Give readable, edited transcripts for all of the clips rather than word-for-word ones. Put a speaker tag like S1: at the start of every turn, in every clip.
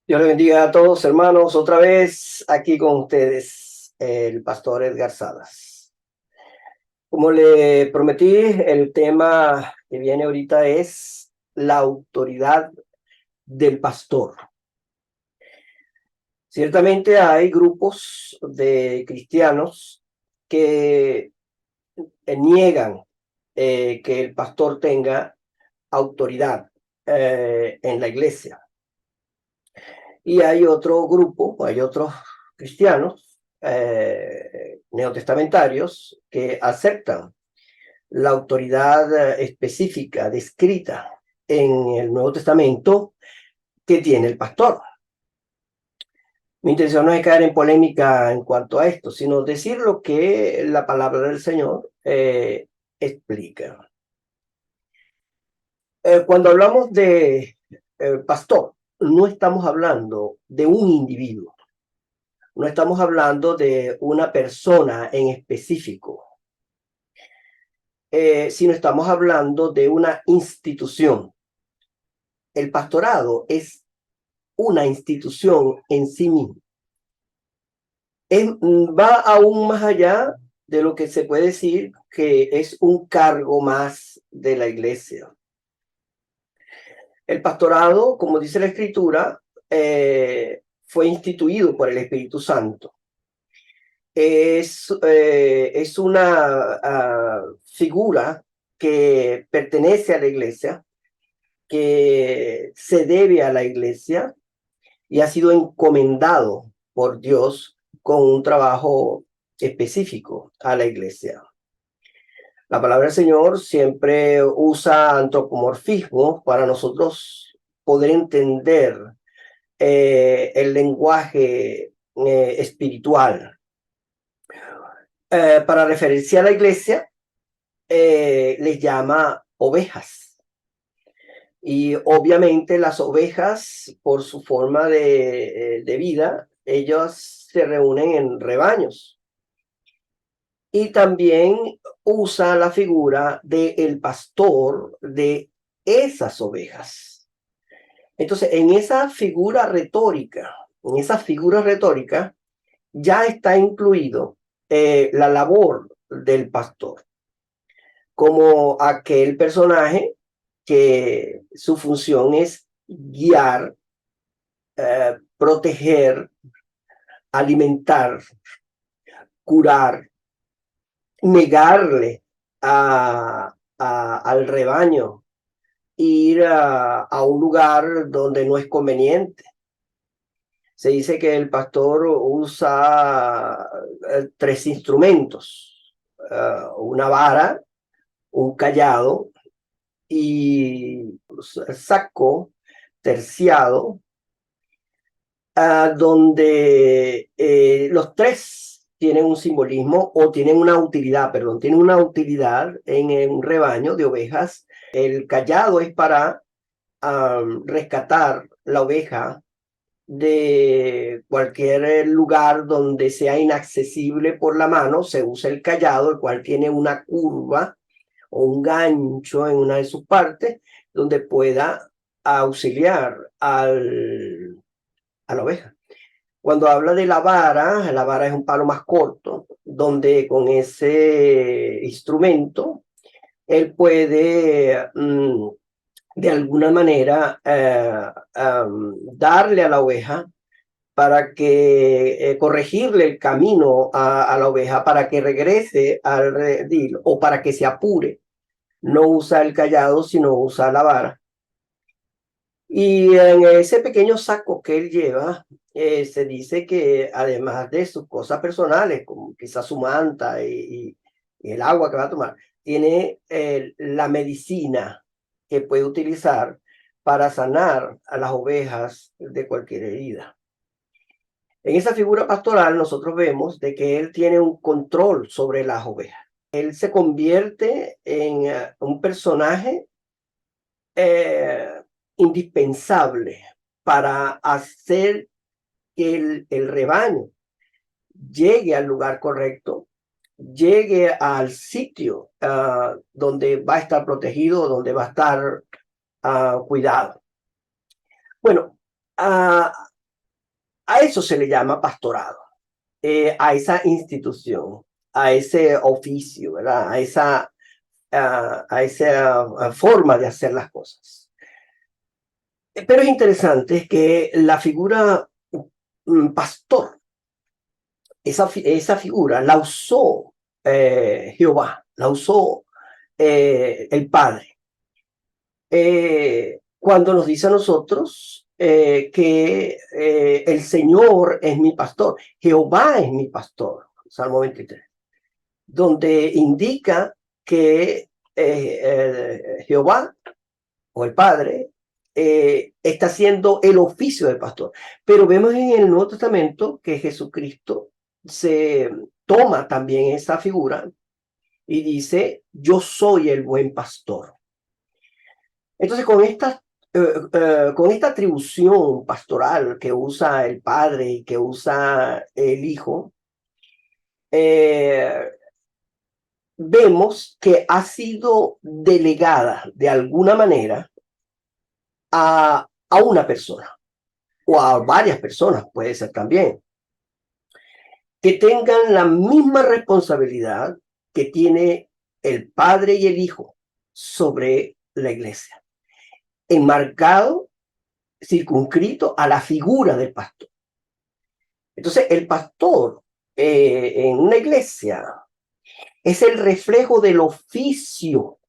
S1: Dios le bendiga a todos, hermanos, otra vez aquí con ustedes, el pastor Edgar Salas. Como le prometí, el tema que viene ahorita es la autoridad del pastor. Ciertamente hay grupos de cristianos que niegan que el pastor tenga autoridad en la iglesia. Y hay otro grupo, hay otros cristianos neotestamentarios que aceptan la autoridad específica descrita en el Nuevo Testamento que tiene el pastor. Mi intención no es caer en polémica en cuanto a esto, sino decir lo que la palabra del Señor explica. Cuando hablamos de pastor, no estamos hablando de un individuo. No estamos hablando de una persona en específico, sino estamos hablando de una institución. El pastorado es una institución en sí mismo. Va aún más allá de lo que se puede decir que es un cargo más de la iglesia. El pastorado, como dice la Escritura, fue instituido por el Espíritu Santo. Es una figura que pertenece a la iglesia, que se debe a la iglesia y ha sido encomendado por Dios con un trabajo específico a la iglesia. La palabra del Señor siempre usa antropomorfismo para nosotros poder entender el lenguaje espiritual. Para referirse a la iglesia, les llama ovejas. Y obviamente las ovejas, por su forma de vida, ellas se reúnen en rebaños. Y también usa la figura del pastor de esas ovejas. Entonces, en esa figura retórica, ya está incluido la labor del pastor como aquel personaje que su función es guiar, proteger, alimentar, curar, negarle al rebaño, ir a un lugar donde no es conveniente. Se dice que el pastor usa 3 instrumentos, una vara, un cayado y saco terciado, donde los 3 tienen un simbolismo o tienen una utilidad, tienen una utilidad en un rebaño de ovejas. El cayado es para rescatar la oveja de cualquier lugar donde sea inaccesible por la mano. Se usa el cayado, el cual tiene una curva o un gancho en una de sus partes donde pueda auxiliar a la oveja. Cuando habla de la vara es un palo más corto, donde con ese instrumento él puede de alguna manera darle a la oveja para que corregirle el camino a la oveja para que regrese al redil o para que se apure. No usa el cayado, sino usa la vara. Y en ese pequeño saco que él lleva, se dice que además de sus cosas personales, como quizás su manta y el agua que va a tomar, tiene la medicina que puede utilizar para sanar a las ovejas de cualquier herida. En esa figura pastoral nosotros vemos de que él tiene un control sobre las ovejas. Él se convierte en un personaje indispensable para hacer que el rebaño llegue al lugar correcto, llegue al sitio donde va a estar protegido, donde va a estar cuidado. Bueno, A eso se le llama pastorado, a esa institución, a ese oficio, ¿verdad? A esa forma de hacer las cosas. Pero es interesante que la figura pastor, esa figura la usó Jehová, la usó el Padre. Cuando nos dice a nosotros que el Señor es mi pastor, Jehová es mi pastor, Salmo 23, donde indica que Jehová o el Padre está haciendo el oficio del pastor. Pero vemos en el Nuevo Testamento que Jesucristo se toma también esa figura y dice, yo soy el buen pastor. Entonces, con esta atribución pastoral que usa el Padre y que usa el Hijo, vemos que ha sido delegada de alguna manera a una persona o a varias personas, puede ser también, que tengan la misma responsabilidad que tiene el Padre y el Hijo sobre la iglesia, enmarcado, circunscrito a la figura del pastor. Entonces, el pastor en una iglesia es el reflejo del oficio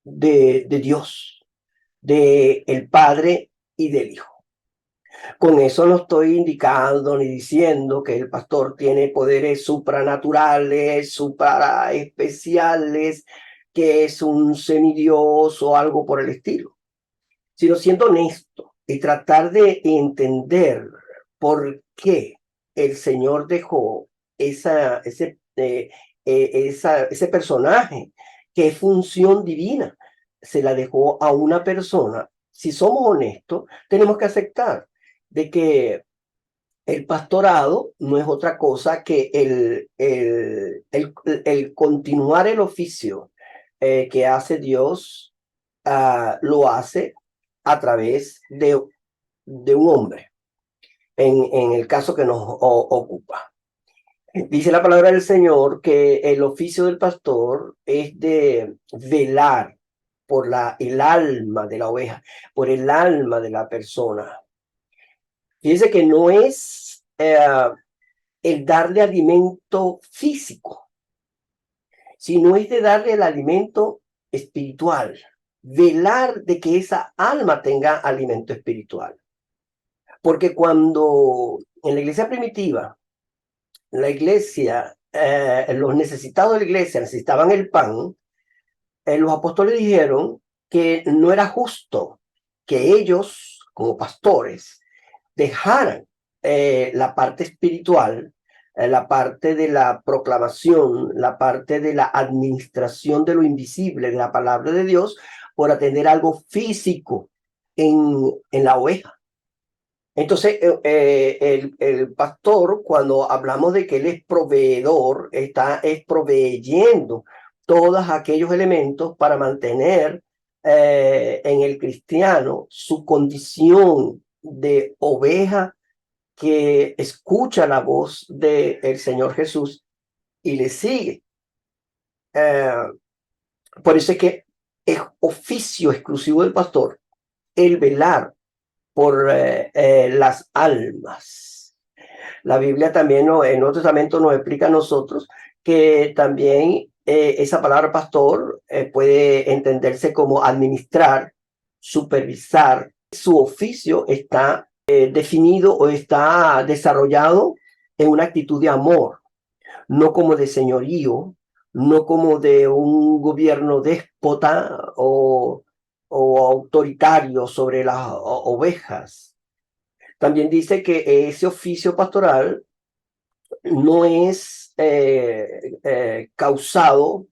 S1: de Dios, del Padre y del Hijo. Con eso no estoy indicando ni diciendo que el pastor tiene poderes supranaturales, supra especiales, que es un semidios o algo por el estilo, sino siendo honesto y tratar de entender por qué el Señor dejó ese personaje que es función divina, se la dejó a una persona. Si somos honestos, tenemos que aceptar de que el pastorado no es otra cosa que el continuar el oficio que hace Dios, lo hace a través de un hombre, en el caso que nos ocupa. Dice la palabra del Señor que el oficio del pastor es de velar por el alma de la oveja, por el alma de la persona. Fíjense que no es el darle alimento físico, sino es de darle el alimento espiritual, velar de que esa alma tenga alimento espiritual. Porque cuando en la iglesia primitiva, los necesitados de la iglesia necesitaban el pan, los apóstoles dijeron que no era justo que ellos, como pastores, dejaran la parte espiritual, la parte de la proclamación, la parte de la administración de lo invisible, de la palabra de Dios, por atender algo físico en la oveja. Entonces, el pastor, cuando hablamos de que él es proveedor, es proveyendo todos aquellos elementos para mantener en el cristiano su condición de oveja que escucha la voz del Señor Jesús y le sigue. Por eso es que es oficio exclusivo del pastor el velar por las almas. La Biblia también, en el Nuevo Testamento, nos explica a nosotros que también esa palabra pastor puede entenderse como administrar, supervisar. Su oficio está definido o está desarrollado en una actitud de amor, no como de señorío, no como de un gobierno déspota o autoritario sobre las ovejas. También dice que ese oficio pastoral no es causado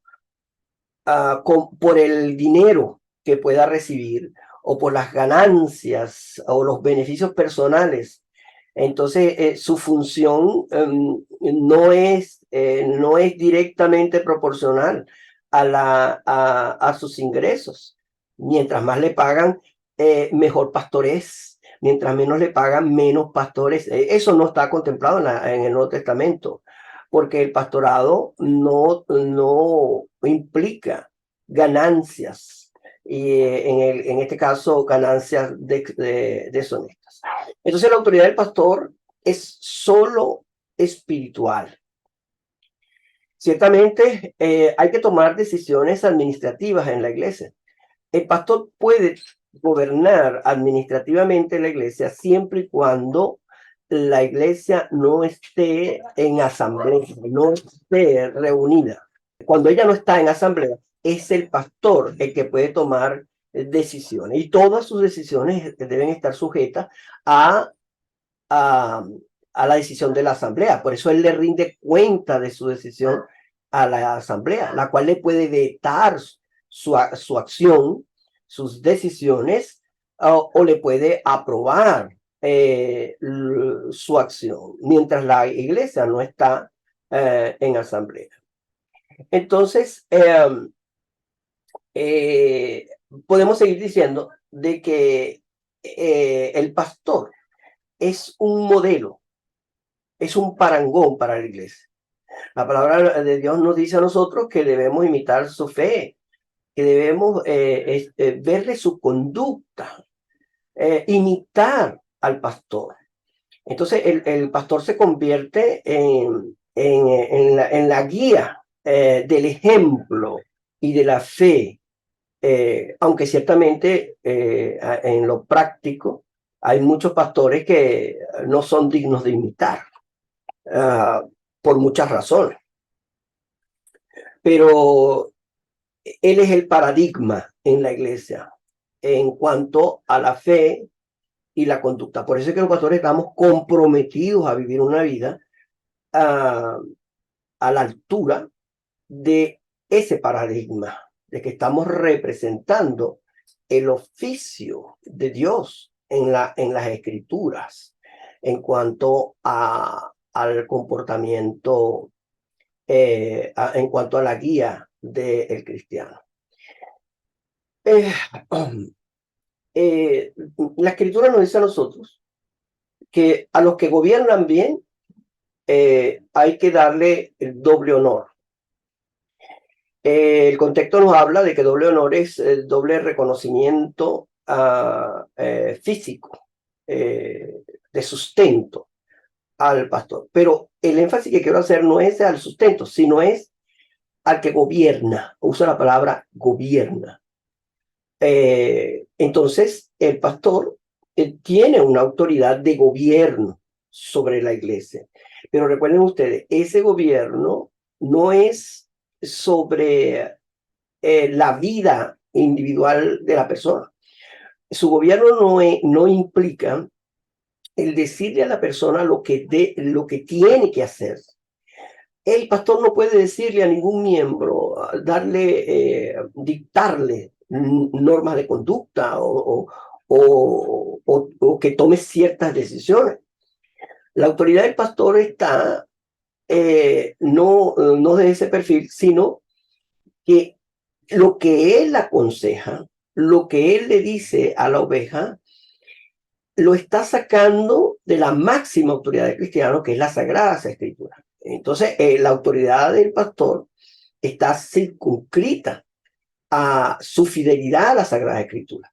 S1: por el dinero que pueda recibir o por las ganancias o los beneficios personales. Entonces, su función no es directamente proporcional a sus ingresos. Mientras más le pagan, mejor pastor es, mientras menos le pagan, menos pastores. Eso no está contemplado en el Nuevo Testamento, porque el pastorado no implica ganancias, y en este caso ganancias deshonestas. Entonces la autoridad del pastor es solo espiritual. Ciertamente hay que tomar decisiones administrativas en la iglesia. El pastor puede gobernar administrativamente la iglesia siempre y cuando la iglesia no esté en asamblea, no esté reunida. Cuando ella no está en asamblea, es el pastor el que puede tomar decisiones, y todas sus decisiones deben estar sujetas a, a, a la decisión de la asamblea. Por eso él le rinde cuenta de su decisión a la asamblea, la cual le puede vetar su acción, sus decisiones, o le puede aprobar su acción, mientras la iglesia no está en asamblea. Entonces, podemos seguir diciendo de que el pastor es un modelo, es un parangón para la iglesia. La palabra de Dios nos dice a nosotros que debemos imitar su fe, que debemos verle su conducta, imitar al pastor. Entonces el pastor se convierte en la guía del ejemplo y de la fe, aunque ciertamente en lo práctico hay muchos pastores que no son dignos de imitar, por muchas razones. Pero él es el paradigma en la iglesia en cuanto a la fe y la conducta. Por eso es que los pastores estamos comprometidos a vivir una vida a la altura de ese paradigma, de que estamos representando el oficio de Dios en las escrituras en cuanto al comportamiento, en cuanto a la guía del cristiano. La escritura nos dice a nosotros que a los que gobiernan bien hay que darle el doble honor. El contexto nos habla de que doble honor es el doble reconocimiento físico, de sustento al pastor. Pero el énfasis que quiero hacer no es al sustento, sino es al que gobierna. Usa la palabra gobierna. Entonces, el pastor tiene una autoridad de gobierno sobre la iglesia. Pero recuerden ustedes, ese gobierno no es sobre la vida individual de la persona. Su gobierno no implica el decirle a la persona lo que tiene que hacer. El pastor no puede decirle a ningún miembro, dictarle normas de conducta o que tome ciertas decisiones. La autoridad del pastor está no de ese perfil, sino que lo que él aconseja, lo que él le dice a la oveja, lo está sacando de la máxima autoridad del cristiano, que es la Sagrada Escritura. Entonces, la autoridad del pastor está circunscrita a su fidelidad a la Sagrada Escritura.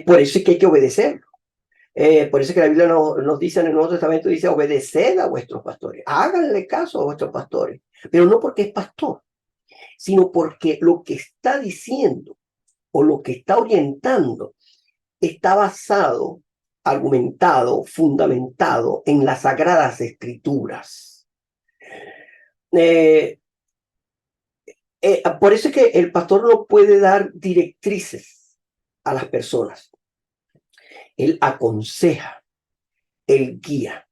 S1: Por eso es que hay que obedecerlo. Por eso es que la Biblia nos dice en el Nuevo Testamento, dice, obedeced a vuestros pastores, háganle caso a vuestros pastores, pero no porque es pastor, sino porque lo que está diciendo o lo que está orientando está basado, argumentado, fundamentado en las Sagradas Escrituras. Por eso es que el pastor no puede dar directrices a las personas. Él aconseja, él guía.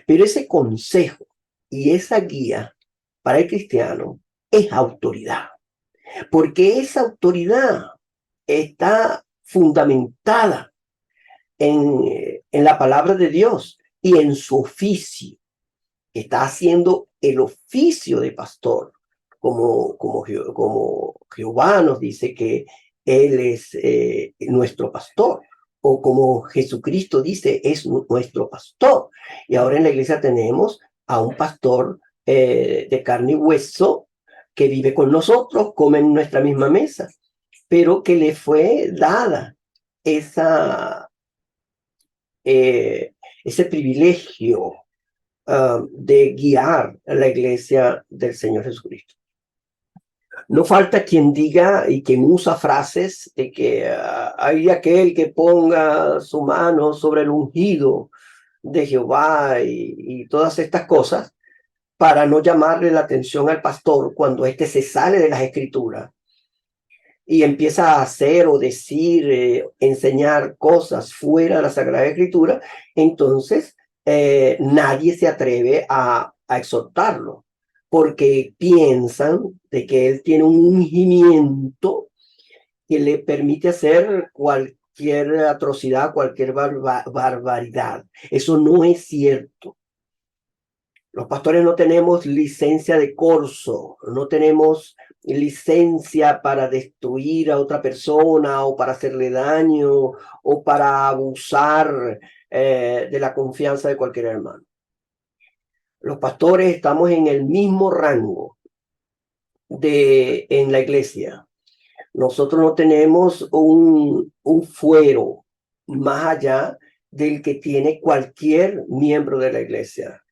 S1: Pero ese consejo y esa guía para el cristiano es autoridad. Porque esa autoridad está fundamentada en la palabra de Dios y en su oficio. Está haciendo el oficio de pastor, como Jehová nos dice que Él es nuestro pastor. o como Jesucristo dice, es nuestro pastor. Y ahora en la iglesia tenemos a un pastor de carne y hueso que vive con nosotros, come en nuestra misma mesa, pero que le fue dada esa, ese privilegio de guiar a la iglesia del Señor Jesucristo. No falta quien diga y quien usa frases de que hay aquel que ponga su mano sobre el ungido de Jehová y todas estas cosas para no llamarle la atención al pastor cuando éste se sale de las escrituras y empieza a hacer o decir, enseñar cosas fuera de la Sagrada Escritura, entonces nadie se atreve a exhortarlo, porque piensan de que él tiene un ungimiento que le permite hacer cualquier atrocidad, cualquier barbaridad. Eso no es cierto. Los pastores no tenemos licencia de corso, no tenemos licencia para destruir a otra persona o para hacerle daño o para abusar de la confianza de cualquier hermano. Los pastores estamos en el mismo rango en la iglesia. Nosotros no tenemos un fuero más allá del que tiene cualquier miembro de la iglesia.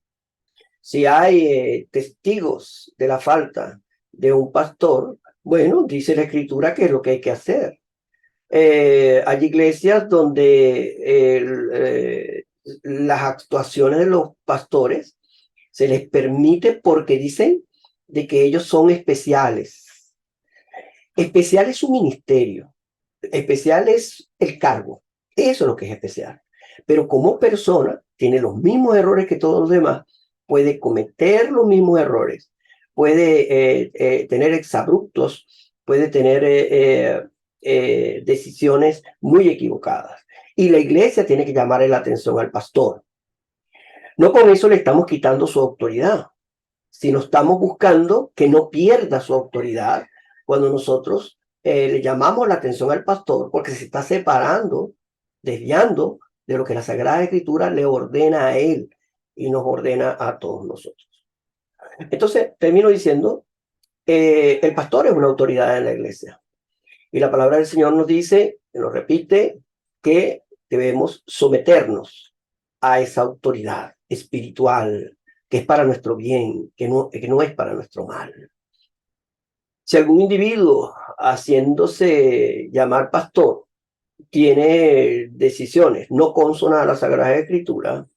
S1: Si hay testigos de la falta de un pastor, bueno, dice la escritura que es lo que hay que hacer. Hay iglesias donde las actuaciones de los pastores se les permite porque dicen de que ellos son especiales. Especial es su ministerio, especial es el cargo, eso es lo que es especial. Pero como persona tiene los mismos errores que todos los demás, puede cometer los mismos errores, puede tener exabruptos, puede tener decisiones muy equivocadas. Y la iglesia tiene que llamarle la atención al pastor. No con eso le estamos quitando su autoridad, sino estamos buscando que no pierda su autoridad cuando nosotros le llamamos la atención al pastor porque se está separando, desviando de lo que la Sagrada Escritura le ordena a él y nos ordena a todos nosotros. Entonces, termino diciendo, el pastor es una autoridad en la iglesia. Y la palabra del Señor nos dice, nos repite, que debemos someternos a esa autoridad espiritual que es para nuestro bien, que no es para nuestro mal. Si algún individuo haciéndose llamar pastor tiene decisiones no consonas a la Sagrada Escritura,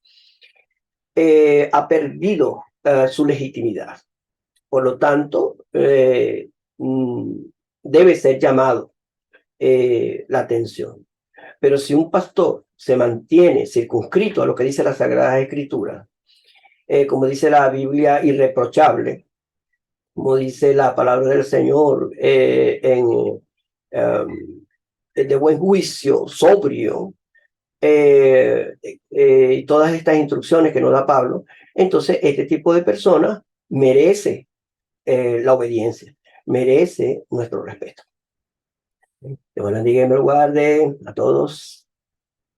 S1: ha perdido su legitimidad. Por lo tanto, debe ser llamado la atención. Pero si un pastor se mantiene circunscrito a lo que dice la Sagrada Escritura, como dice la Biblia, irreprochable, como dice la palabra del Señor, de buen juicio, sobrio, y todas estas instrucciones que nos da Pablo, entonces este tipo de persona merece la obediencia, merece nuestro respeto. Que Dios bendiga y me lo guarde a todos.